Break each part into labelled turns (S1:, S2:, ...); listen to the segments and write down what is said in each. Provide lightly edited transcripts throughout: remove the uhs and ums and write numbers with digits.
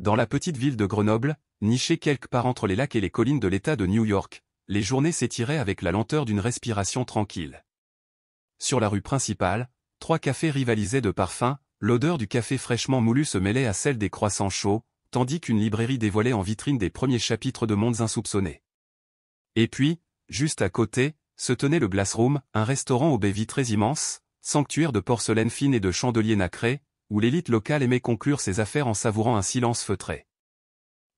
S1: Dans la petite ville de Grenoble, nichée quelque part entre les lacs et les collines de l'État de New York, les journées s'étiraient avec la lenteur d'une respiration tranquille. Sur la rue principale, 3 cafés rivalisaient de parfums, l'odeur du café fraîchement moulu se mêlait à celle des croissants chauds, tandis qu'une librairie dévoilait en vitrine des premiers chapitres de mondes insoupçonnés. Et puis, juste à côté, se tenait le Glassroom, un restaurant aux baies vitrées immenses, sanctuaire de porcelaine fine et de chandeliers nacrés, où l'élite locale aimait conclure ses affaires en savourant un silence feutré.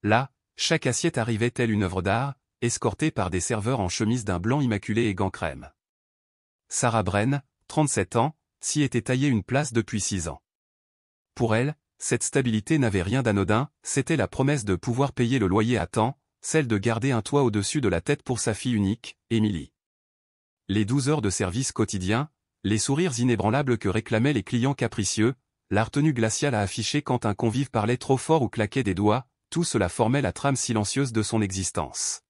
S1: Là, chaque assiette arrivait telle une œuvre d'art, escortée par des serveurs en chemise d'un blanc immaculé et gants crème. Sarah Bren, 37 ans, s'y était taillée une place depuis 6 ans. Pour elle, cette stabilité n'avait rien d'anodin, c'était la promesse de pouvoir payer le loyer à temps, celle de garder un toit au-dessus de la tête pour sa fille unique, Émilie. Les 12 heures de service quotidien, les sourires inébranlables que réclamaient les clients capricieux, la retenue glaciale à afficher quand un convive parlait trop fort ou claquait des doigts, tout cela formait la trame silencieuse de son existence.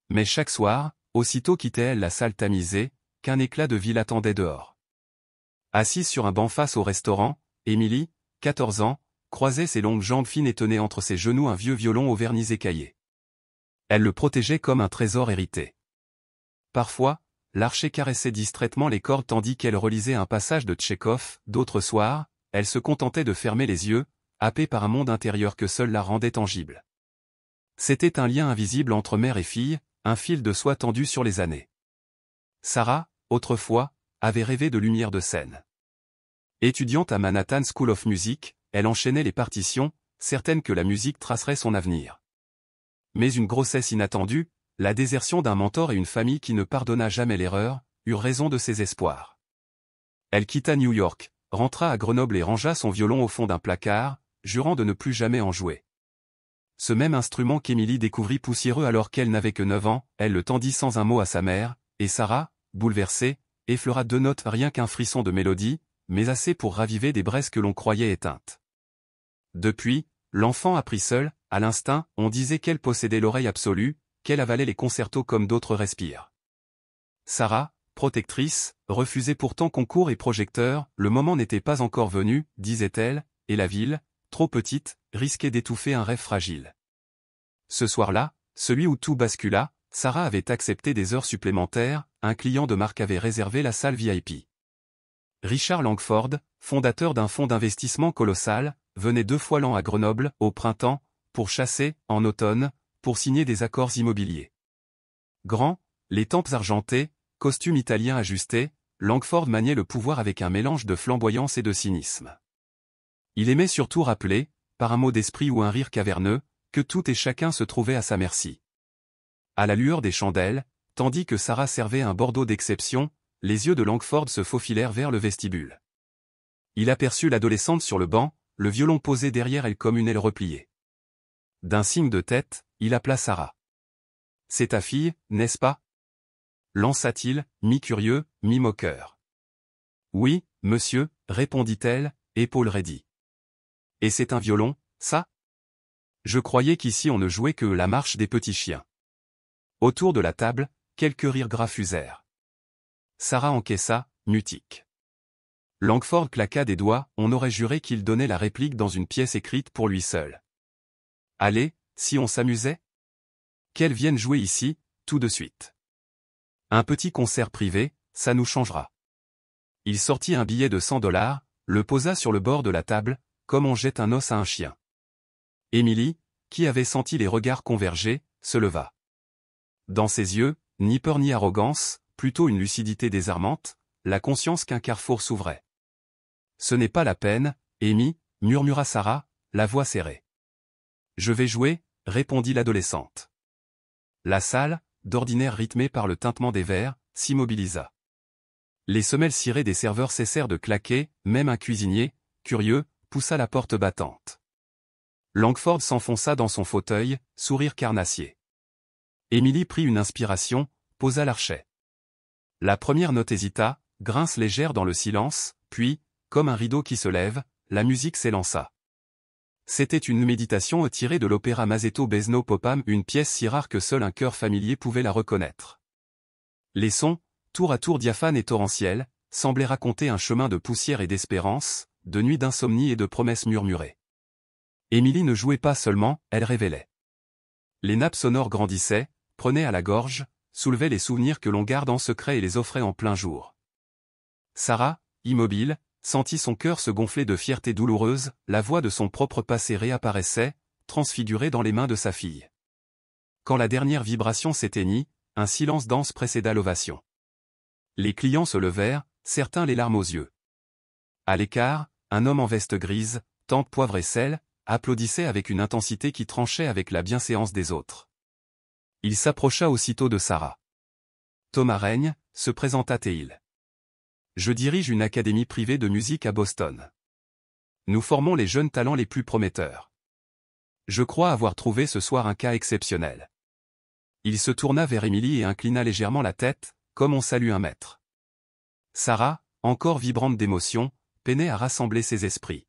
S1: Mais chaque soir, aussitôt quittait-elle la salle tamisée, qu'un éclat de vie l'attendait dehors. Assise sur un banc face au restaurant, Émilie, 14 ans, croisait ses longues jambes fines et tenait entre ses genoux un vieux violon au vernis écaillé. Elle le protégeait comme un trésor hérité. Parfois, l'archer caressait distraitement les cordes tandis qu'elle relisait un passage de Tchekhov, d'autres soirs, elle se contentait de fermer les yeux, happée par un monde intérieur que seul la rendait tangible. C'était un lien invisible entre mère et fille, un fil de soie tendu sur les années. Sarah, autrefois, avait rêvé de lumière de scène. Étudiante à Manhattan School of Music, elle enchaînait les partitions, certaine que la musique tracerait son avenir. Mais une grossesse inattendue, la désertion d'un mentor et une famille qui ne pardonna jamais l'erreur, eurent raison de ses espoirs. Elle quitta New York, rentra à Grenoble et rangea son violon au fond d'un placard, jurant de ne plus jamais en jouer. Ce même instrument qu'Émilie découvrit poussiéreux alors qu'elle n'avait que 9 ans, elle le tendit sans un mot à sa mère, et Sarah, bouleversée, effleura 2 notes rien qu'un frisson de mélodie, mais assez pour raviver des braises que l'on croyait éteintes. Depuis, l'enfant apprit seule, à l'instinct, on disait qu'elle possédait l'oreille absolue, qu'elle avalait les concertos comme d'autres respirent. Sarah, protectrice, refusait pourtant concours et projecteurs, le moment n'était pas encore venu, disait-elle, et la ville, trop petite, risquait d'étouffer un rêve fragile. Ce soir-là, celui où tout bascula, Sarah avait accepté des heures supplémentaires, un client de marque avait réservé la salle VIP. Richard Langford, fondateur d'un fonds d'investissement colossal, venait 2 fois l'an à Grenoble, au printemps, pour chasser, en automne, pour signer des accords immobiliers. Grand, les tempes argentées, costume italien ajusté, Langford maniait le pouvoir avec un mélange de flamboyance et de cynisme. Il aimait surtout rappeler, par un mot d'esprit ou un rire caverneux, que tout et chacun se trouvait à sa merci. À la lueur des chandelles, tandis que Sarah servait un Bordeaux d'exception, les yeux de Langford se faufilèrent vers le vestibule. Il aperçut l'adolescente sur le banc, le violon posé derrière elle comme une aile repliée. D'un signe de tête, il appela Sarah. « C'est ta fille, n'est-ce pas » lança-t-il, mi-curieux, mi-moqueur. « Oui, monsieur, répondit-elle, épaules raidies. « Et c'est un violon, ça » Je croyais qu'ici on ne jouait que la marche des petits chiens. Autour de la table, quelques rires gras fusèrent. Sarah encaissa, mutique. Langford claqua des doigts, on aurait juré qu'il donnait la réplique dans une pièce écrite pour lui seul. Allez, si on s'amusait ? Qu'elle vienne jouer ici, tout de suite. Un petit concert privé, ça nous changera. Il sortit un billet de $100, le posa sur le bord de la table, comme on jette un os à un chien. Émilie, qui avait senti les regards converger, se leva. Dans ses yeux, ni peur ni arrogance, plutôt une lucidité désarmante, la conscience qu'un carrefour s'ouvrait. Ce n'est pas la peine, Amy, murmura Sarah, la voix serrée. Je vais jouer, répondit l'adolescente. La salle, d'ordinaire rythmée par le tintement des verres, s'immobilisa. Les semelles cirées des serveurs cessèrent de claquer, même un cuisinier, curieux, poussa la porte battante. Langford s'enfonça dans son fauteuil, sourire carnassier. Émilie prit une inspiration, posa l'archet. La première note hésita, grince légère dans le silence, puis, comme un rideau qui se lève, la musique s'élança. C'était une méditation tirée de l'opéra Masetto-Besno Popam, une pièce si rare que seul un cœur familier pouvait la reconnaître. Les sons, tour à tour diaphanes et torrentiels, semblaient raconter un chemin de poussière et d'espérance, de nuits d'insomnie et de promesses murmurées. Émilie ne jouait pas seulement, elle révélait. Les nappes sonores grandissaient, prenaient à la gorge, soulevaient les souvenirs que l'on garde en secret et les offraient en plein jour. Sarah, immobile, sentit son cœur se gonfler de fierté douloureuse, la voix de son propre passé réapparaissait, transfigurée dans les mains de sa fille. Quand la dernière vibration s'éteignit, un silence dense précéda l'ovation. Les clients se levèrent, certains les larmes aux yeux. À l'écart, un homme en veste grise, tente poivre et sel, applaudissait avec une intensité qui tranchait avec la bienséance des autres. Il s'approcha aussitôt de Sarah. Thomas Règne, se présenta-t-il. Je dirige une académie privée de musique à Boston. Nous formons les jeunes talents les plus prometteurs. Je crois avoir trouvé ce soir un cas exceptionnel. Il se tourna vers Émilie et inclina légèrement la tête, comme on salue un maître. Sarah, encore vibrante d'émotion, peinait à rassembler ses esprits.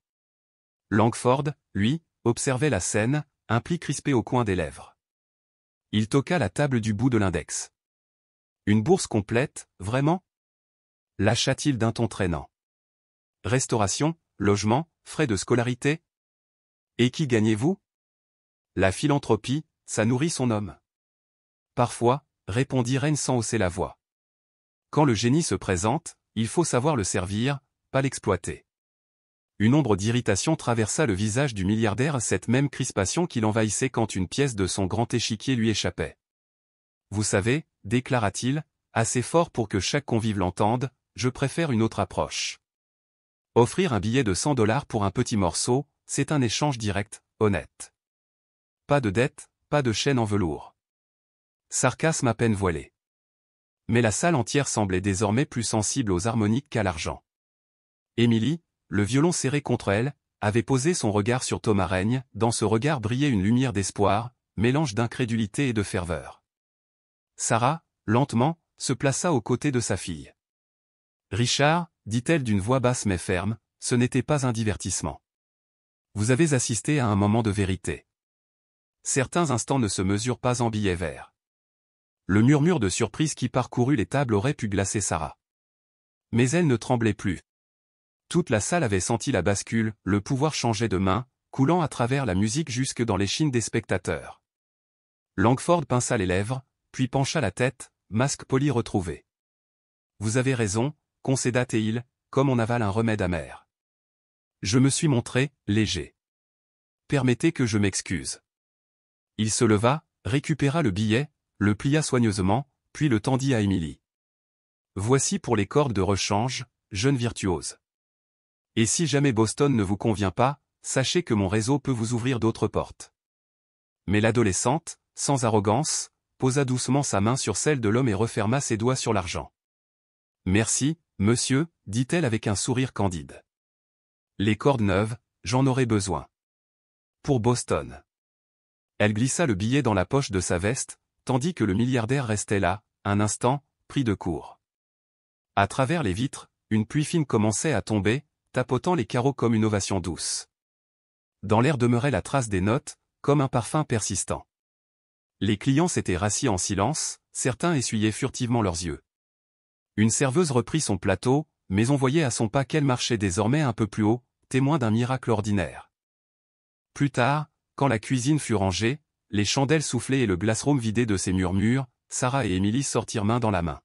S1: Langford, lui, observait la scène, un pli crispé au coin des lèvres. Il toqua la table du bout de l'index. Une bourse complète, vraiment? Lâcha-t-il d'un ton traînant. Restauration, logement, frais de scolarité? Et qui gagnez-vous? La philanthropie, ça nourrit son homme. Parfois, répondit Reine sans hausser la voix. Quand le génie se présente, il faut savoir le servir, pas l'exploiter. Une ombre d'irritation traversa le visage du milliardaire, cette même crispation qui l'envahissait quand une pièce de son grand échiquier lui échappait. Vous savez, déclara-t-il, assez fort pour que chaque convive l'entende, je préfère une autre approche. Offrir un billet de $100 pour un petit morceau, c'est un échange direct, honnête. Pas de dette, pas de chaîne en velours. Sarcasme à peine voilé. Mais la salle entière semblait désormais plus sensible aux harmoniques qu'à l'argent. Émilie, le violon serré contre elle, avait posé son regard sur Thomas Règne, dans ce regard brillait une lumière d'espoir, mélange d'incrédulité et de ferveur. Sarah, lentement, se plaça aux côtés de sa fille. Richard, dit-elle d'une voix basse mais ferme, ce n'était pas un divertissement. Vous avez assisté à un moment de vérité. Certains instants ne se mesurent pas en billets verts. Le murmure de surprise qui parcourut les tables aurait pu glacer Sarah. Mais elle ne tremblait plus. Toute la salle avait senti la bascule, le pouvoir changeait de main, coulant à travers la musique jusque dans l'échine des spectateurs. Langford pinça les lèvres, puis pencha la tête, masque poli retrouvé. Vous avez raison, concéda-t-il, comme on avale un remède amer. Je me suis montré, léger. Permettez que je m'excuse. Il se leva, récupéra le billet, le plia soigneusement, puis le tendit à Émilie. Voici pour les cordes de rechange, jeune virtuose. Et si jamais Boston ne vous convient pas, sachez que mon réseau peut vous ouvrir d'autres portes. Mais l'adolescente, sans arrogance, posa doucement sa main sur celle de l'homme et referma ses doigts sur l'argent. Merci, monsieur, dit-elle avec un sourire candide. Les cordes neuves, j'en aurai besoin. Pour Boston. Elle glissa le billet dans la poche de sa veste, tandis que le milliardaire restait là, un instant, pris de court. À travers les vitres, une pluie fine commençait à tomber, tapotant les carreaux comme une ovation douce. Dans l'air demeurait la trace des notes, comme un parfum persistant. Les clients s'étaient rassis en silence, certains essuyaient furtivement leurs yeux. Une serveuse reprit son plateau, mais on voyait à son pas qu'elle marchait désormais un peu plus haut, témoin d'un miracle ordinaire. Plus tard, quand la cuisine fut rangée, les chandelles soufflées et le glassroom vidé de ses murmures, Sarah et Émilie sortirent main dans la main.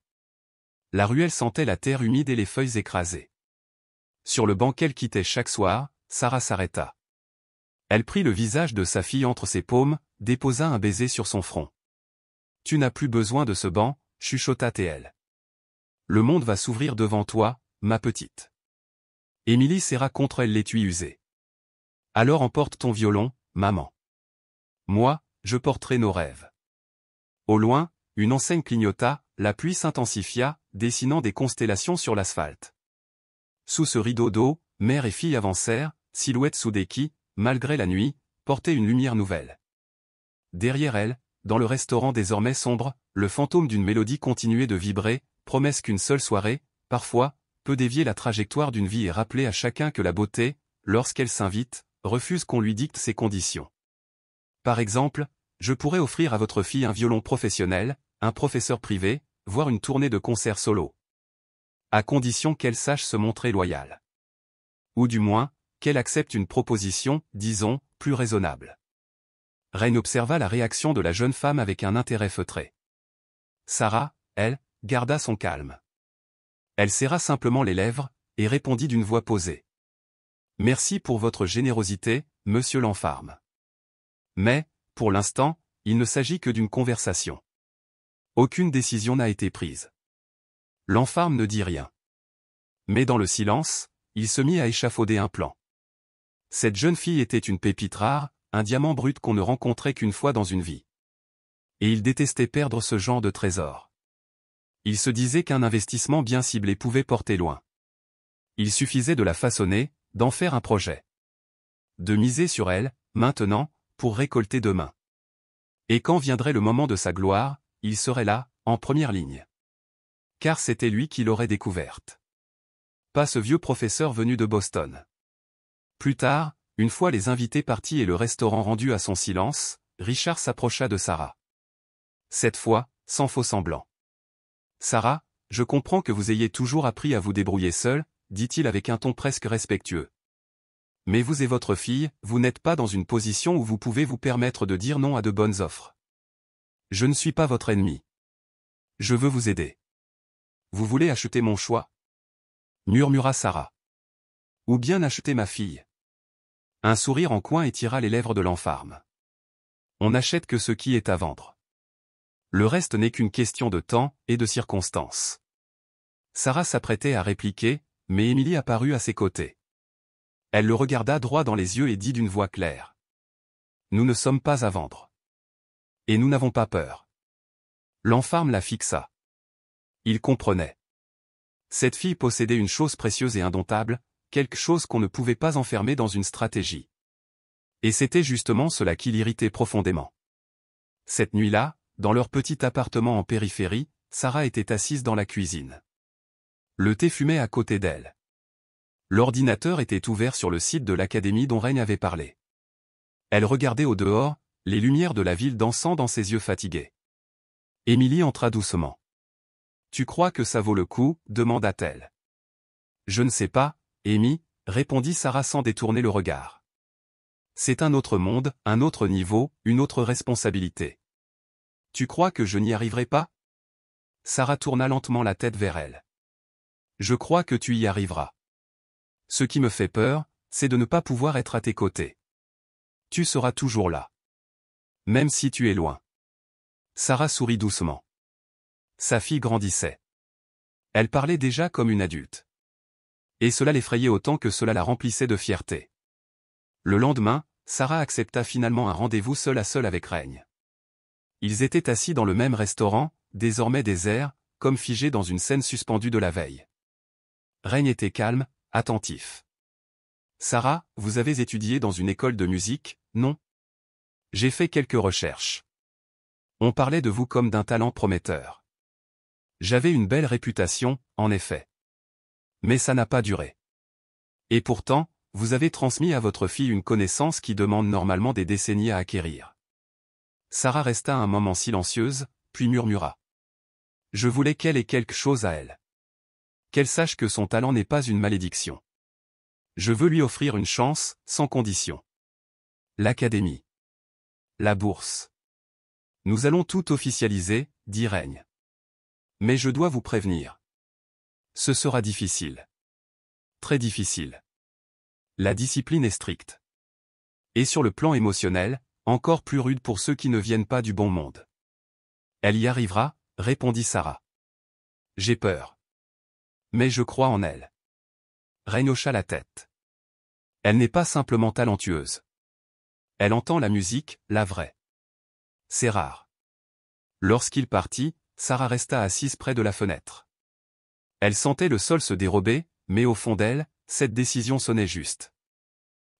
S1: La ruelle sentait la terre humide et les feuilles écrasées. Sur le banc qu'elle quittait chaque soir, Sarah s'arrêta. Elle prit le visage de sa fille entre ses paumes, déposa un baiser sur son front. « Tu n'as plus besoin de ce banc, chuchota-t-elle. Le monde va s'ouvrir devant toi, ma petite. » Émilie serra contre elle l'étui usé. « Alors emporte ton violon, maman. Moi, je porterai nos rêves. » Au loin, une enseigne clignota, la pluie s'intensifia, dessinant des constellations sur l'asphalte. Sous ce rideau d'eau, mère et fille avancèrent, silhouettes soudées qui, malgré la nuit, portaient une lumière nouvelle. Derrière elles, dans le restaurant désormais sombre, le fantôme d'une mélodie continuait de vibrer, promesse qu'une seule soirée, parfois, peut dévier la trajectoire d'une vie et rappeler à chacun que la beauté, lorsqu'elle s'invite, refuse qu'on lui dicte ses conditions. Par exemple, je pourrais offrir à votre fille un violon professionnel, un professeur privé, voire une tournée de concerts solo. À condition qu'elle sache se montrer loyale. Ou du moins, qu'elle accepte une proposition, disons, plus raisonnable. Reine observa la réaction de la jeune femme avec un intérêt feutré. Sarah, elle, garda son calme. Elle serra simplement les lèvres, et répondit d'une voix posée. Merci pour votre générosité, monsieur Lanfarme. Mais, pour l'instant, il ne s'agit que d'une conversation. Aucune décision n'a été prise. Lanfarme ne dit rien. Mais dans le silence, il se mit à échafauder un plan. Cette jeune fille était une pépite rare, un diamant brut qu'on ne rencontrait qu'une fois dans une vie. Et il détestait perdre ce genre de trésor. Il se disait qu'un investissement bien ciblé pouvait porter loin. Il suffisait de la façonner, d'en faire un projet. De miser sur elle, maintenant, pour récolter demain. Et quand viendrait le moment de sa gloire, il serait là, en première ligne. Car c'était lui qui l'aurait découverte. Pas ce vieux professeur venu de Boston. Plus tard, une fois les invités partis et le restaurant rendu à son silence, Richard s'approcha de Sarah. Cette fois, sans faux semblant. Sarah, je comprends que vous ayez toujours appris à vous débrouiller seule, dit-il avec un ton presque respectueux. Mais vous et votre fille, vous n'êtes pas dans une position où vous pouvez vous permettre de dire non à de bonnes offres. Je ne suis pas votre ennemi. Je veux vous aider. Vous voulez acheter mon choix? Murmura Sarah. Ou bien acheter ma fille? Un sourire en coin étira les lèvres de Lanfarme. On n'achète que ce qui est à vendre. Le reste n'est qu'une question de temps et de circonstances. Sarah s'apprêtait à répliquer, mais Émilie apparut à ses côtés. Elle le regarda droit dans les yeux et dit d'une voix claire. Nous ne sommes pas à vendre. Et nous n'avons pas peur. Lanfarme la fixa. Il comprenait. Cette fille possédait une chose précieuse et indomptable, quelque chose qu'on ne pouvait pas enfermer dans une stratégie. Et c'était justement cela qui l'irritait profondément. Cette nuit-là, dans leur petit appartement en périphérie, Sarah était assise dans la cuisine. Le thé fumait à côté d'elle. L'ordinateur était ouvert sur le site de l'académie dont Règne avait parlé. Elle regardait au dehors, les lumières de la ville dansant dans ses yeux fatigués. Émilie entra doucement. « Tu crois que ça vaut le coup ?» demanda-t-elle. « Je ne sais pas, Amy, » répondit Sarah sans détourner le regard. « C'est un autre monde, un autre niveau, une autre responsabilité. Tu crois que je n'y arriverai pas ?» Sarah tourna lentement la tête vers elle. « Je crois que tu y arriveras. Ce qui me fait peur, c'est de ne pas pouvoir être à tes côtés. Tu seras toujours là. Même si tu es loin. » Sarah sourit doucement. Sa fille grandissait. Elle parlait déjà comme une adulte. Et cela l'effrayait autant que cela la remplissait de fierté. Le lendemain, Sarah accepta finalement un rendez-vous seul à seul avec Règne. Ils étaient assis dans le même restaurant, désormais désert, comme figés dans une scène suspendue de la veille. Règne était calme, attentif. « Sarah, vous avez étudié dans une école de musique, non ? J'ai fait quelques recherches. On parlait de vous comme d'un talent prometteur. J'avais une belle réputation, en effet. Mais ça n'a pas duré. Et pourtant, vous avez transmis à votre fille une connaissance qui demande normalement des décennies à acquérir. » Sarah resta un moment silencieuse, puis murmura. « Je voulais qu'elle ait quelque chose à elle. Qu'elle sache que son talent n'est pas une malédiction. Je veux lui offrir une chance, sans condition. L'académie. La bourse. Nous allons tout officialiser, dit Règne. Mais je dois vous prévenir. Ce sera difficile. Très difficile. La discipline est stricte. Et sur le plan émotionnel, encore plus rude pour ceux qui ne viennent pas du bon monde. Elle y arrivera, répondit Sarah. J'ai peur. Mais je crois en elle. Règne hocha la tête. Elle n'est pas simplement talentueuse. Elle entend la musique, la vraie. C'est rare. Lorsqu'il partit, Sarah resta assise près de la fenêtre. Elle sentait le sol se dérober, mais au fond d'elle, cette décision sonnait juste.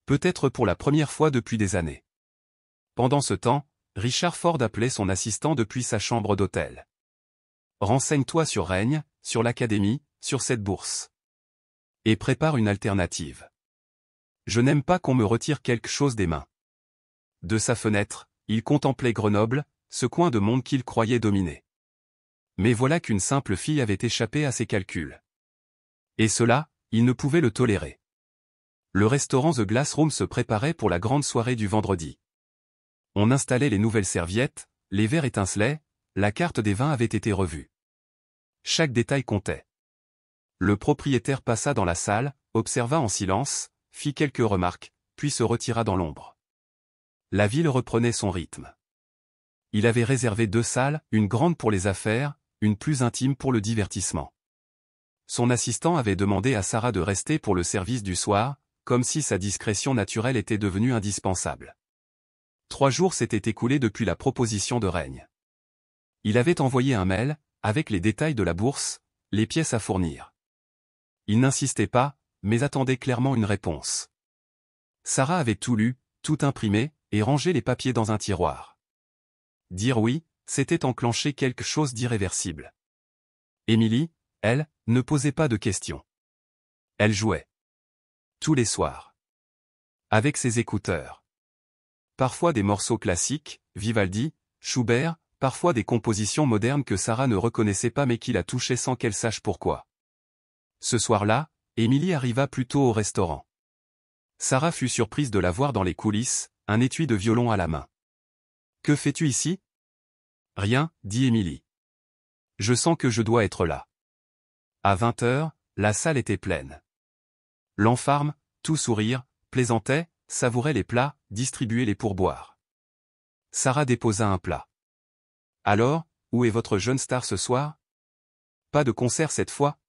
S1: Peut-être pour la première fois depuis des années. Pendant ce temps, Richard Ford appelait son assistant depuis sa chambre d'hôtel. Renseigne-toi sur Règne, sur l'académie, sur cette bourse. Et prépare une alternative. Je n'aime pas qu'on me retire quelque chose des mains. De sa fenêtre, il contemplait Grenoble, ce coin de monde qu'il croyait dominer. Mais voilà qu'une simple fille avait échappé à ses calculs. Et cela, il ne pouvait le tolérer. Le restaurant The Glass Room se préparait pour la grande soirée du vendredi. On installait les nouvelles serviettes, les verres étincelaient, la carte des vins avait été revue. Chaque détail comptait. Le propriétaire passa dans la salle, observa en silence, fit quelques remarques, puis se retira dans l'ombre. La ville reprenait son rythme. Il avait réservé 2 salles, une grande pour les affaires, une plus intime pour le divertissement. Son assistant avait demandé à Sarah de rester pour le service du soir, comme si sa discrétion naturelle était devenue indispensable. 3 jours s'étaient écoulés depuis la proposition de règne. Il avait envoyé un mail, avec les détails de la bourse, les pièces à fournir. Il n'insistait pas, mais attendait clairement une réponse. Sarah avait tout lu, tout imprimé, et rangé les papiers dans un tiroir. Dire oui, c'était enclencher quelque chose d'irréversible. Émilie, elle, ne posait pas de questions. Elle jouait. Tous les soirs. Avec ses écouteurs. Parfois des morceaux classiques, Vivaldi, Schubert, parfois des compositions modernes que Sarah ne reconnaissait pas mais qui la touchaient sans qu'elle sache pourquoi. Ce soir-là, Émilie arriva plus tôt au restaurant. Sarah fut surprise de la voir dans les coulisses, un étui de violon à la main. « Que fais-tu ici ?»« Rien, » dit Émilie. « Je sens que je dois être là. » À 20h, la salle était pleine. L'enfarme, tout sourire, plaisantait, savourait les plats, distribuait les pourboires. Sarah déposa un plat. « Alors, où est votre jeune star ce soir ? Pas de concert cette fois ?»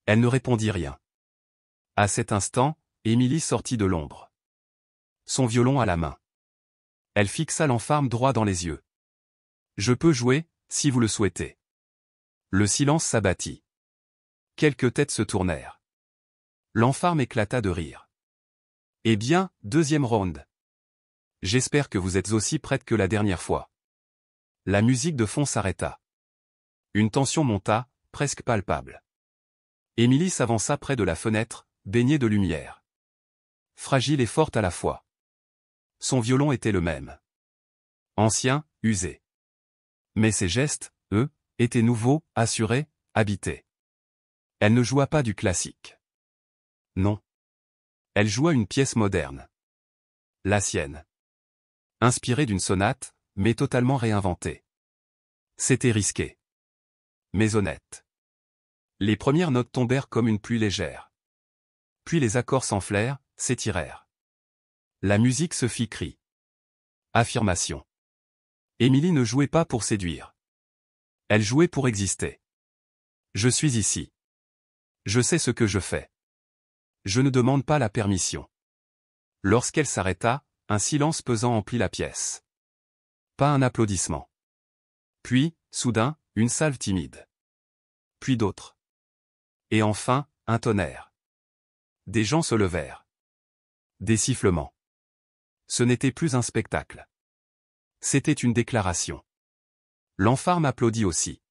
S1: Elle ne répondit rien. À cet instant, Émilie sortit de l'ombre. Son violon à la main. Elle fixa l'enfarme droit dans les yeux. « Je peux jouer, si vous le souhaitez. » Le silence s'abattit. Quelques têtes se tournèrent. L'enfarme éclata de rire. « Eh bien, 2e round. J'espère que vous êtes aussi prête que la dernière fois. » La musique de fond s'arrêta. Une tension monta, presque palpable. Émilie s'avança près de la fenêtre, baignée de lumière. Fragile et forte à la fois. Son violon était le même. Ancien, usé. Mais ses gestes, eux, étaient nouveaux, assurés, habités. Elle ne joua pas du classique. Non. Elle joua une pièce moderne. La sienne. Inspirée d'une sonate, mais totalement réinventée. C'était risqué. Mais honnête. Les premières notes tombèrent comme une pluie légère. Puis les accords s'enflèrent, s'étirèrent. La musique se fit cri. Affirmation. Émilie ne jouait pas pour séduire. Elle jouait pour exister. Je suis ici. Je sais ce que je fais. Je ne demande pas la permission. Lorsqu'elle s'arrêta, un silence pesant emplit la pièce. Pas un applaudissement. Puis, soudain, une salve timide. Puis d'autres. Et enfin, un tonnerre. Des gens se levèrent. Des sifflements. Ce n'était plus un spectacle. C'était une déclaration. L'enfarme applaudit aussi.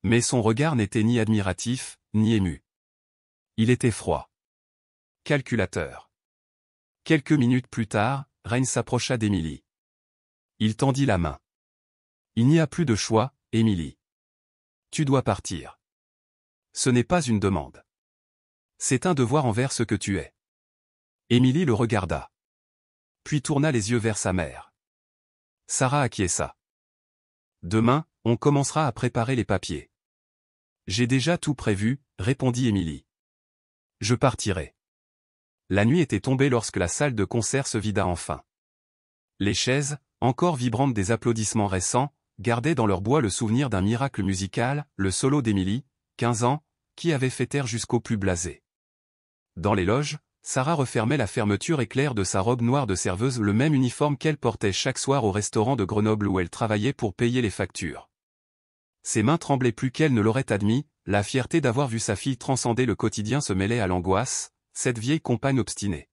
S1: Mais son regard n'était ni admiratif, ni ému. Il était froid. Calculateur. Quelques minutes plus tard, Reine s'approcha d'Émilie. Il tendit la main. Il n'y a plus de choix, Émilie. Tu dois partir. Ce n'est pas une demande. C'est un devoir envers ce que tu es. Émilie le regarda. Puis tourna les yeux vers sa mère. Sarah acquiesça. Demain, on commencera à préparer les papiers. J'ai déjà tout prévu, répondit Émilie. Je partirai. La nuit était tombée lorsque la salle de concert se vida enfin. Les chaises, encore vibrantes des applaudissements récents, gardaient dans leur bois le souvenir d'un miracle musical, le solo d'Émilie, 15 ans, qui avait fait taire jusqu'au plus blasé. Dans les loges, Sarah refermait la fermeture éclair de sa robe noire de serveuse, le même uniforme qu'elle portait chaque soir au restaurant de Grenoble où elle travaillait pour payer les factures. Ses mains tremblaient plus qu'elle ne l'aurait admis, la fierté d'avoir vu sa fille transcender le quotidien se mêlait à l'angoisse, cette vieille compagne obstinée.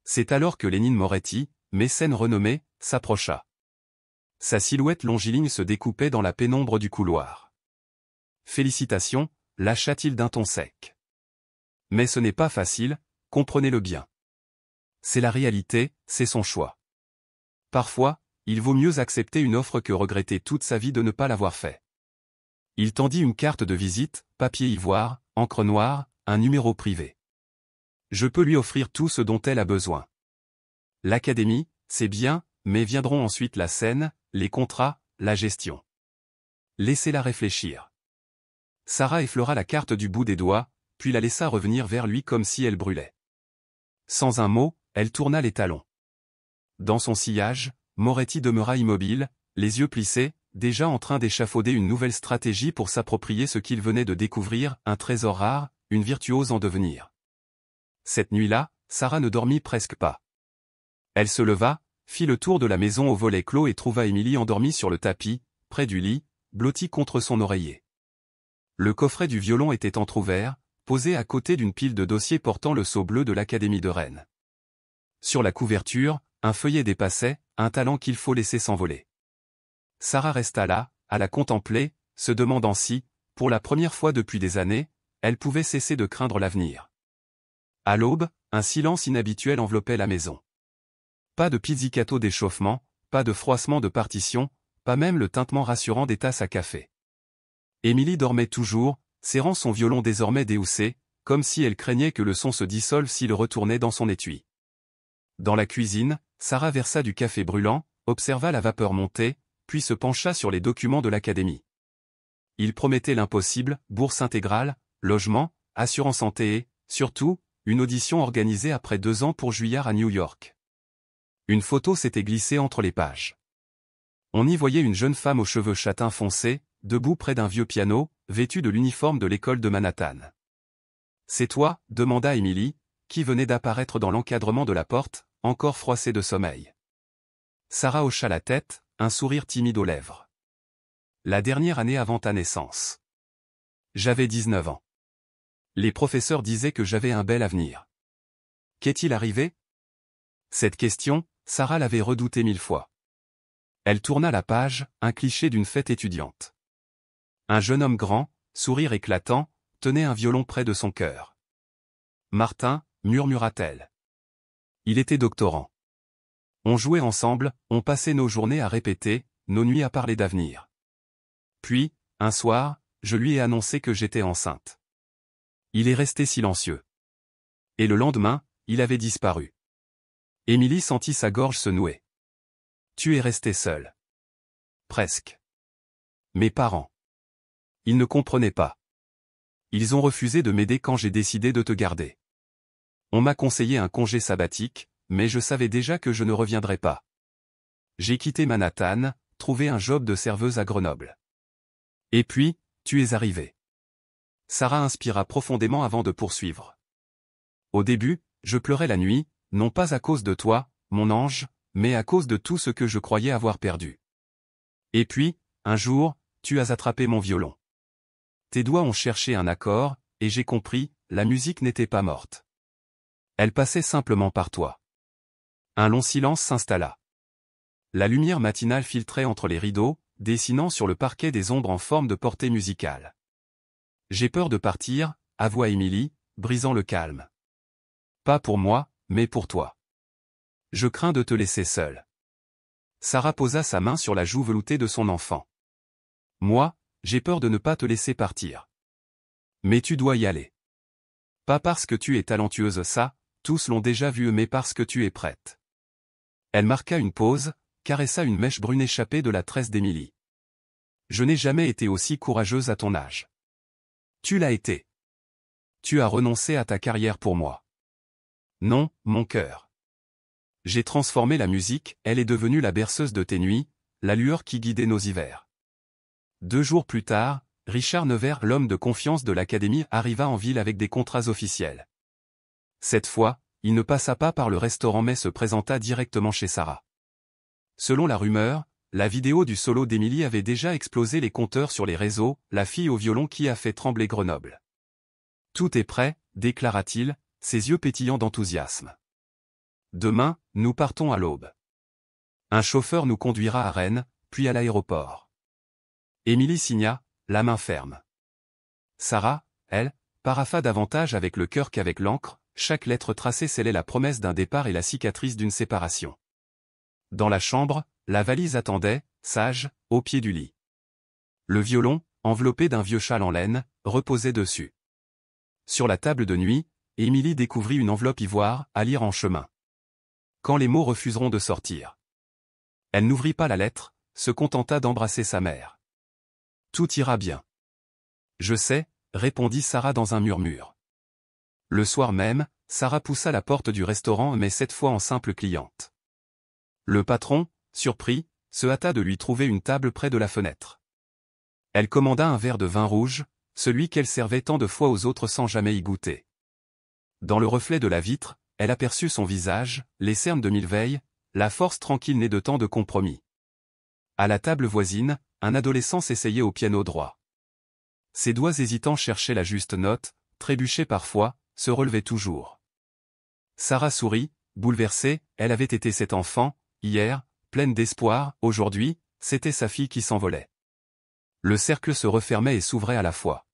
S1: C'est alors que Lénine Moretti, mécène renommé, s'approcha. Sa silhouette longiligne se découpait dans la pénombre du couloir. « Félicitations », lâcha-t-il d'un ton sec. « Mais ce n'est pas facile, comprenez-le bien. C'est la réalité, c'est son choix. Parfois, il vaut mieux accepter une offre que regretter toute sa vie de ne pas l'avoir fait. » Il tendit une carte de visite, papier ivoire, encre noire, un numéro privé. Je peux lui offrir tout ce dont elle a besoin. L'académie, c'est bien, mais viendront ensuite la scène, les contrats, la gestion. Laissez-la réfléchir. Sarah effleura la carte du bout des doigts, puis la laissa revenir vers lui comme si elle brûlait. Sans un mot, elle tourna les talons. Dans son sillage, Moretti demeura immobile, les yeux plissés, déjà en train d'échafauder une nouvelle stratégie pour s'approprier ce qu'il venait de découvrir, un trésor rare, une virtuose en devenir. Cette nuit-là, Sarah ne dormit presque pas. Elle se leva, fit le tour de la maison au volet clos et trouva Émilie endormie sur le tapis, près du lit, blottie contre son oreiller. Le coffret du violon était entrouvert, posé à côté d'une pile de dossiers portant le sceau bleu de l'Académie de Rennes. Sur la couverture, un feuillet dépassait, un talent qu'il faut laisser s'envoler. Sarah resta là, à la contempler, se demandant si, pour la première fois depuis des années, elle pouvait cesser de craindre l'avenir. À l'aube, un silence inhabituel enveloppait la maison. Pas de pizzicato d'échauffement, pas de froissement de partition, pas même le tintement rassurant des tasses à café. Émilie dormait toujours, serrant son violon désormais déhoussé, comme si elle craignait que le son se dissolve s'il retournait dans son étui. Dans la cuisine, Sarah versa du café brûlant, observa la vapeur monter, puis se pencha sur les documents de l'académie. Il promettait l'impossible, bourse intégrale, logement, assurance santé et, surtout, une audition organisée après 2 ans pour Juillard à New York. Une photo s'était glissée entre les pages. On y voyait une jeune femme aux cheveux châtains foncés, debout près d'un vieux piano, vêtue de l'uniforme de l'école de Manhattan. « C'est toi ?» demanda Émilie, qui venait d'apparaître dans l'encadrement de la porte, encore froissée de sommeil. Sarah hocha la tête, un sourire timide aux lèvres. La dernière année avant ta naissance. J'avais 19 ans. Les professeurs disaient que j'avais un bel avenir. Qu'est-il arrivé? Cette question, Sarah l'avait redoutée 1000 fois. Elle tourna la page, un cliché d'une fête étudiante. Un jeune homme grand, sourire éclatant, tenait un violon près de son cœur. Martin, murmura-t-elle. Il était doctorant. On jouait ensemble, on passait nos journées à répéter, nos nuits à parler d'avenir. Puis, un soir, je lui ai annoncé que j'étais enceinte. Il est resté silencieux. Et le lendemain, il avait disparu. Émilie sentit sa gorge se nouer. Tu es resté seul. Presque. Mes parents. Ils ne comprenaient pas. Ils ont refusé de m'aider quand j'ai décidé de te garder. On m'a conseillé un congé sabbatique, mais je savais déjà que je ne reviendrais pas. J'ai quitté Manhattan, trouvé un job de serveuse à Grenoble. Et puis, tu es arrivé. Sarah inspira profondément avant de poursuivre. Au début, je pleurais la nuit, non pas à cause de toi, mon ange, mais à cause de tout ce que je croyais avoir perdu. Et puis, un jour, tu as attrapé mon violon. Tes doigts ont cherché un accord, et j'ai compris, la musique n'était pas morte. Elle passait simplement par toi. Un long silence s'installa. La lumière matinale filtrait entre les rideaux, dessinant sur le parquet des ombres en forme de portée musicale. J'ai peur de partir, avoua Émilie, brisant le calme. Pas pour moi, mais pour toi. Je crains de te laisser seule. Sarah posa sa main sur la joue veloutée de son enfant. Moi, j'ai peur de ne pas te laisser partir. Mais tu dois y aller. Pas parce que tu es talentueuse ça, tous l'ont déjà vu mais parce que tu es prête. Elle marqua une pause, caressa une mèche brune échappée de la tresse d'Émilie. Je n'ai jamais été aussi courageuse à ton âge. Tu l'as été. Tu as renoncé à ta carrière pour moi. Non, mon cœur. J'ai transformé la musique, elle est devenue la berceuse de tes nuits, la lueur qui guidait nos hivers. 2 jours plus tard, Richard Nevers, l'homme de confiance de l'Académie, arriva en ville avec des contrats officiels. Cette fois, il ne passa pas par le restaurant mais se présenta directement chez Sarah. Selon la rumeur, la vidéo du solo d'Émilie avait déjà explosé les compteurs sur les réseaux, la fille au violon qui a fait trembler Grenoble. Tout est prêt, déclara-t-il, ses yeux pétillants d'enthousiasme. Demain, nous partons à l'aube. Un chauffeur nous conduira à Rennes, puis à l'aéroport. Émilie signa, la main ferme. Sarah, elle, parapha davantage avec le cœur qu'avec l'encre, chaque lettre tracée scellait la promesse d'un départ et la cicatrice d'une séparation. Dans la chambre, la valise attendait, sage, au pied du lit. Le violon, enveloppé d'un vieux châle en laine, reposait dessus. Sur la table de nuit, Émilie découvrit une enveloppe ivoire, à lire en chemin. Quand les mots refuseront de sortir. Elle n'ouvrit pas la lettre, se contenta d'embrasser sa mère. Tout ira bien. Je sais, répondit Sarah dans un murmure. Le soir même, Sarah poussa la porte du restaurant mais cette fois en simple cliente. Le patron, surpris, se hâta de lui trouver une table près de la fenêtre. Elle commanda un verre de vin rouge, celui qu'elle servait tant de fois aux autres sans jamais y goûter. Dans le reflet de la vitre, elle aperçut son visage, les cernes de mille veilles, la force tranquille née de tant de compromis. À la table voisine, un adolescent s'essayait au piano droit. Ses doigts hésitants cherchaient la juste note, trébuchaient parfois, se relevaient toujours. Sarah sourit, bouleversée, elle avait été cet enfant, hier, pleine d'espoir, aujourd'hui, c'était sa fille qui s'envolait. Le cercle se refermait et s'ouvrait à la fois.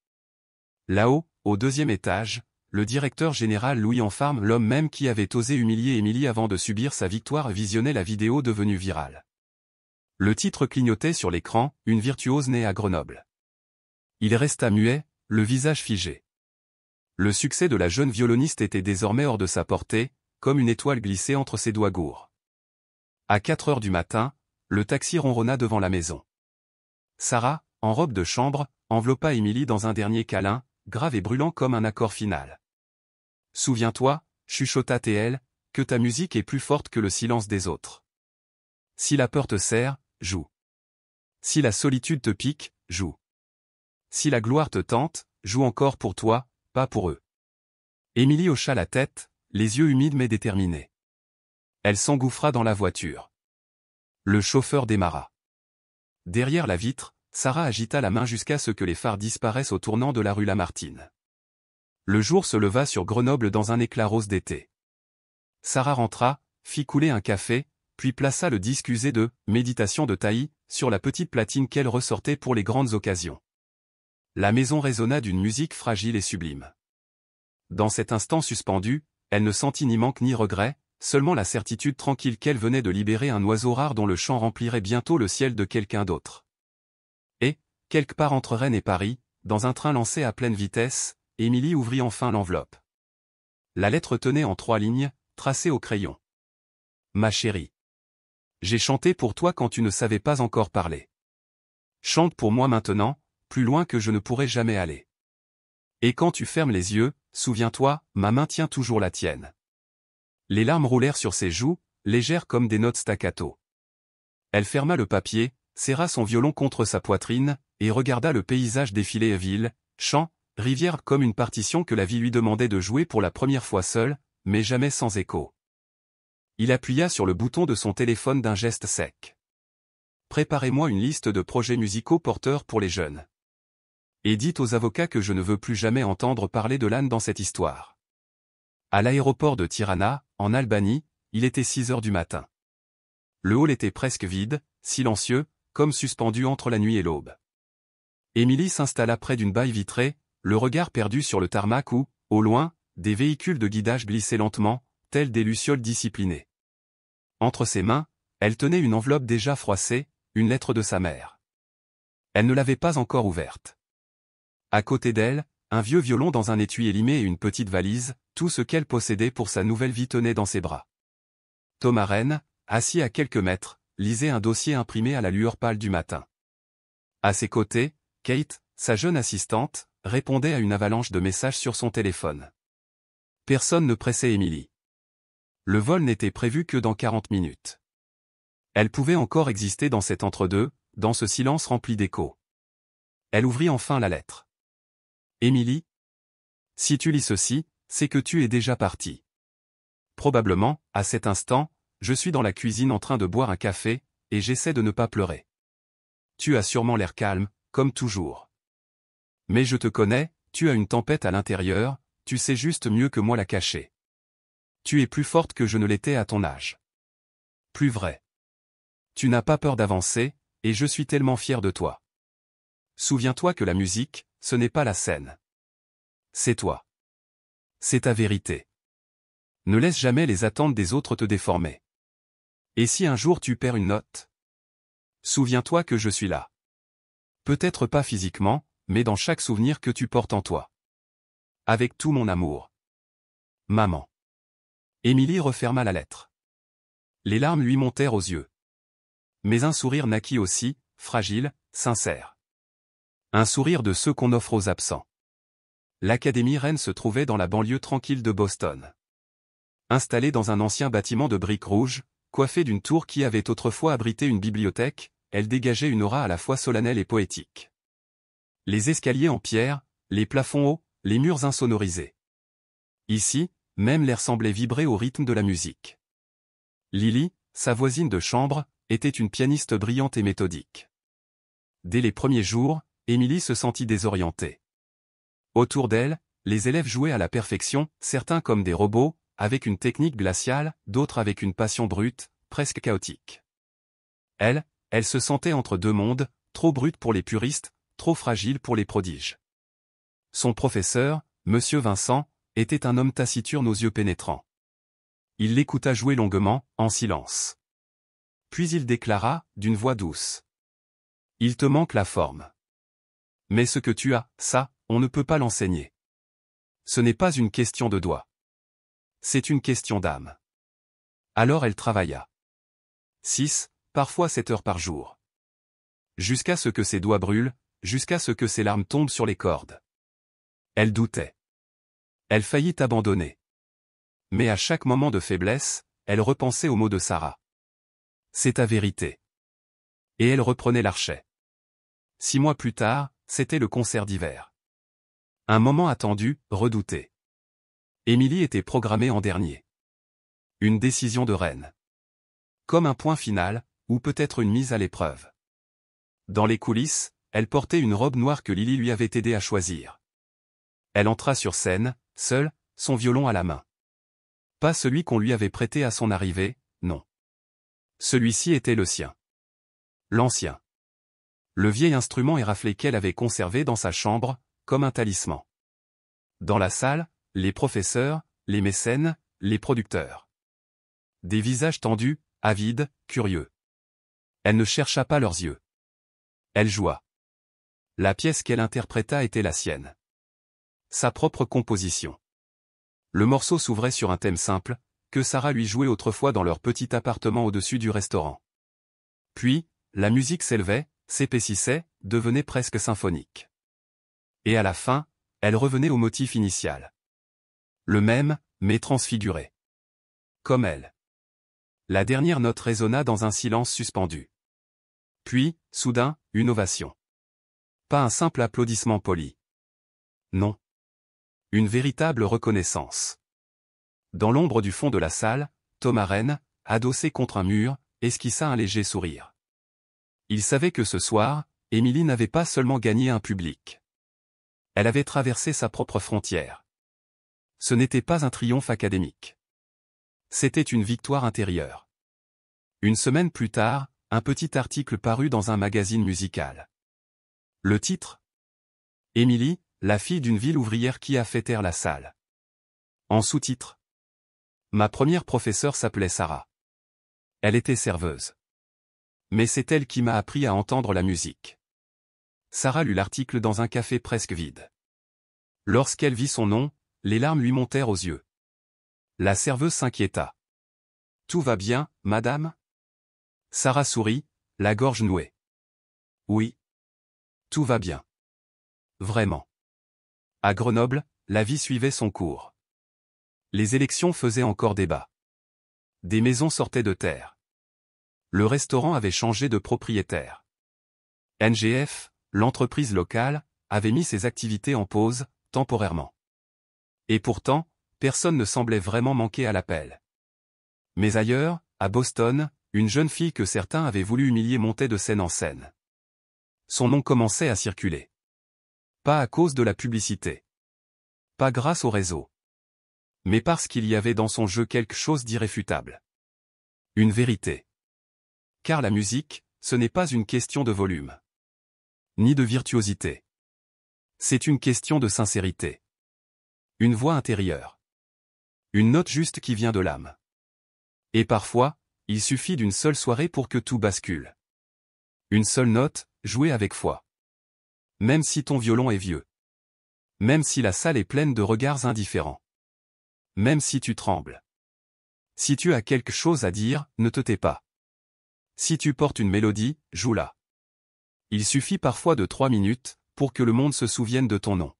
S1: Là-haut, au deuxième étage, le directeur général Louis Enfarme, l'homme même qui avait osé humilier Émilie avant de subir sa victoire, visionnait la vidéo devenue virale. Le titre clignotait sur l'écran, une virtuose née à Grenoble. Il resta muet, le visage figé. Le succès de la jeune violoniste était désormais hors de sa portée, comme une étoile glissée entre ses doigts gourds. À 4 heures du matin, le taxi ronronna devant la maison. Sarah, en robe de chambre, enveloppa Émilie dans un dernier câlin, grave et brûlant comme un accord final. « Souviens-toi, chuchota-t-elle, que ta musique est plus forte que le silence des autres. Si la peur te serre, joue. Si la solitude te pique, joue. Si la gloire te tente, joue encore pour toi, pas pour eux. » Émilie hocha la tête, les yeux humides mais déterminés. Elle s'engouffra dans la voiture. Le chauffeur démarra. Derrière la vitre, Sarah agita la main jusqu'à ce que les phares disparaissent au tournant de la rue Lamartine. Le jour se leva sur Grenoble dans un éclat rose d'été. Sarah rentra, fit couler un café, puis plaça le disque usé de « Méditation de Taï » sur la petite platine qu'elle ressortait pour les grandes occasions. La maison résonna d'une musique fragile et sublime. Dans cet instant suspendu, elle ne sentit ni manque ni regret, seulement la certitude tranquille qu'elle venait de libérer un oiseau rare dont le chant remplirait bientôt le ciel de quelqu'un d'autre. Et, quelque part entre Rennes et Paris, dans un train lancé à pleine vitesse, Émilie ouvrit enfin l'enveloppe. La lettre tenait en 3 lignes, tracées au crayon. « Ma chérie. J'ai chanté pour toi quand tu ne savais pas encore parler. Chante pour moi maintenant, plus loin que je ne pourrai jamais aller. Et quand tu fermes les yeux, souviens-toi, ma main tient toujours la tienne. » Les larmes roulèrent sur ses joues, légères comme des notes staccato. Elle ferma le papier, serra son violon contre sa poitrine, et regarda le paysage défiler ville, champs, rivière comme une partition que la vie lui demandait de jouer pour la première fois seule, mais jamais sans écho. Il appuya sur le bouton de son téléphone d'un geste sec. « Préparez-moi une liste de projets musicaux porteurs pour les jeunes. Et dites aux avocats que je ne veux plus jamais entendre parler de l'âne dans cette histoire. » À l'aéroport de Tirana, en Albanie, il était 6 heures du matin. Le hall était presque vide, silencieux, comme suspendu entre la nuit et l'aube. Émilie s'installa près d'une baille vitrée, le regard perdu sur le tarmac où, au loin, des véhicules de guidage glissaient lentement, tels des lucioles disciplinées. Entre ses mains, elle tenait une enveloppe déjà froissée, une lettre de sa mère. Elle ne l'avait pas encore ouverte. À côté d'elle, un vieux violon dans un étui élimé et une petite valise, tout ce qu'elle possédait pour sa nouvelle vie tenait dans ses bras. Thomas Rennes, assis à quelques mètres, lisait un dossier imprimé à la lueur pâle du matin. À ses côtés, Kate, sa jeune assistante, répondait à une avalanche de messages sur son téléphone. Personne ne pressait Émilie. Le vol n'était prévu que dans 40 minutes. Elle pouvait encore exister dans cet entre-deux, dans ce silence rempli d'échos. Elle ouvrit enfin la lettre. Émilie, si tu lis ceci, c'est que tu es déjà partie. Probablement, à cet instant, je suis dans la cuisine en train de boire un café, et j'essaie de ne pas pleurer. Tu as sûrement l'air calme, comme toujours. Mais je te connais, tu as une tempête à l'intérieur, tu sais juste mieux que moi la cacher. Tu es plus forte que je ne l'étais à ton âge. Plus vrai. Tu n'as pas peur d'avancer, et je suis tellement fier de toi. Souviens-toi que la musique, ce n'est pas la scène. C'est toi. C'est ta vérité. Ne laisse jamais les attentes des autres te déformer. Et si un jour tu perds une note? Souviens-toi que je suis là. Peut-être pas physiquement, mais dans chaque souvenir que tu portes en toi. Avec tout mon amour. Maman. Émilie referma la lettre. Les larmes lui montèrent aux yeux. Mais un sourire naquit aussi, fragile, sincère. Un sourire de ceux qu'on offre aux absents. L'Académie Rennes se trouvait dans la banlieue tranquille de Boston. Installée dans un ancien bâtiment de briques rouges, coiffée d'une tour qui avait autrefois abrité une bibliothèque, elle dégageait une aura à la fois solennelle et poétique. Les escaliers en pierre, les plafonds hauts, les murs insonorisés. Ici, même l'air semblait vibrer au rythme de la musique. Lily, sa voisine de chambre, était une pianiste brillante et méthodique. Dès les premiers jours, Émilie se sentit désorientée. Autour d'elle, les élèves jouaient à la perfection, certains comme des robots, avec une technique glaciale, d'autres avec une passion brute, presque chaotique. Elle se sentait entre deux mondes, trop brute pour les puristes, trop fragile pour les prodiges. Son professeur, Monsieur Vincent, était un homme taciturne aux yeux pénétrants. Il l'écouta jouer longuement, en silence. Puis il déclara, d'une voix douce. « Il te manque la forme. Mais ce que tu as, ça, on ne peut pas l'enseigner. Ce n'est pas une question de doigts. C'est une question d'âme. » Alors elle travailla. 6, parfois 7 heures par jour. Jusqu'à ce que ses doigts brûlent, jusqu'à ce que ses larmes tombent sur les cordes. Elle doutait. Elle faillit abandonner. Mais à chaque moment de faiblesse, elle repensait aux mots de Sarah. C'est ta vérité. Et elle reprenait l'archet. 6 mois plus tard, c'était le concert d'hiver. Un moment attendu, redouté. Émilie était programmée en dernier. Une décision de reine. Comme un point final, ou peut-être une mise à l'épreuve. Dans les coulisses, elle portait une robe noire que Lily lui avait aidé à choisir. Elle entra sur scène, seule, son violon à la main. Pas celui qu'on lui avait prêté à son arrivée, non. Celui-ci était le sien. L'ancien. Le vieil instrument éraflé qu'elle avait conservé dans sa chambre, comme un talisman. Dans la salle, les professeurs, les mécènes, les producteurs. Des visages tendus, avides, curieux. Elle ne chercha pas leurs yeux. Elle joua. La pièce qu'elle interpréta était la sienne. Sa propre composition. Le morceau s'ouvrait sur un thème simple, que Sarah lui jouait autrefois dans leur petit appartement au-dessus du restaurant. Puis, la musique s'élevait, s'épaississait, devenait presque symphonique. Et à la fin, elle revenait au motif initial. Le même, mais transfiguré. Comme elle. La dernière note résonna dans un silence suspendu. Puis, soudain, une ovation. Pas un simple applaudissement poli. Non. Une véritable reconnaissance. Dans l'ombre du fond de la salle, Thomas Rennes, adossé contre un mur, esquissa un léger sourire. Il savait que ce soir, Émilie n'avait pas seulement gagné un public. Elle avait traversé sa propre frontière. Ce n'était pas un triomphe académique. C'était une victoire intérieure. Une semaine plus tard, un petit article parut dans un magazine musical. Le titre ? Émilie, la fille d'une ville ouvrière qui a fait taire la salle. En sous-titre. Ma première professeure s'appelait Sarah. Elle était serveuse. Mais c'est elle qui m'a appris à entendre la musique. Sarah lut l'article dans un café presque vide. Lorsqu'elle vit son nom, les larmes lui montèrent aux yeux. La serveuse s'inquiéta. Tout va bien, madame ? Sarah sourit, la gorge nouée. Oui. Tout va bien. Vraiment. À Grenoble, la vie suivait son cours. Les élections faisaient encore débat. Des maisons sortaient de terre. Le restaurant avait changé de propriétaire. NGF, l'entreprise locale, avait mis ses activités en pause, temporairement. Et pourtant, personne ne semblait vraiment manquer à l'appel. Mais ailleurs, à Boston, une jeune fille que certains avaient voulu humilier montait de scène en scène. Son nom commençait à circuler. Pas à cause de la publicité. Pas grâce au réseau. Mais parce qu'il y avait dans son jeu quelque chose d'irréfutable. Une vérité. Car la musique, ce n'est pas une question de volume. Ni de virtuosité. C'est une question de sincérité. Une voix intérieure. Une note juste qui vient de l'âme. Et parfois, il suffit d'une seule soirée pour que tout bascule. Une seule note, jouée avec foi. Même si ton violon est vieux. Même si la salle est pleine de regards indifférents. même si tu trembles. Si tu as quelque chose à dire, ne te tais pas. Si tu portes une mélodie, joue-la. Il suffit parfois de 3 minutes, pour que le monde se souvienne de ton nom.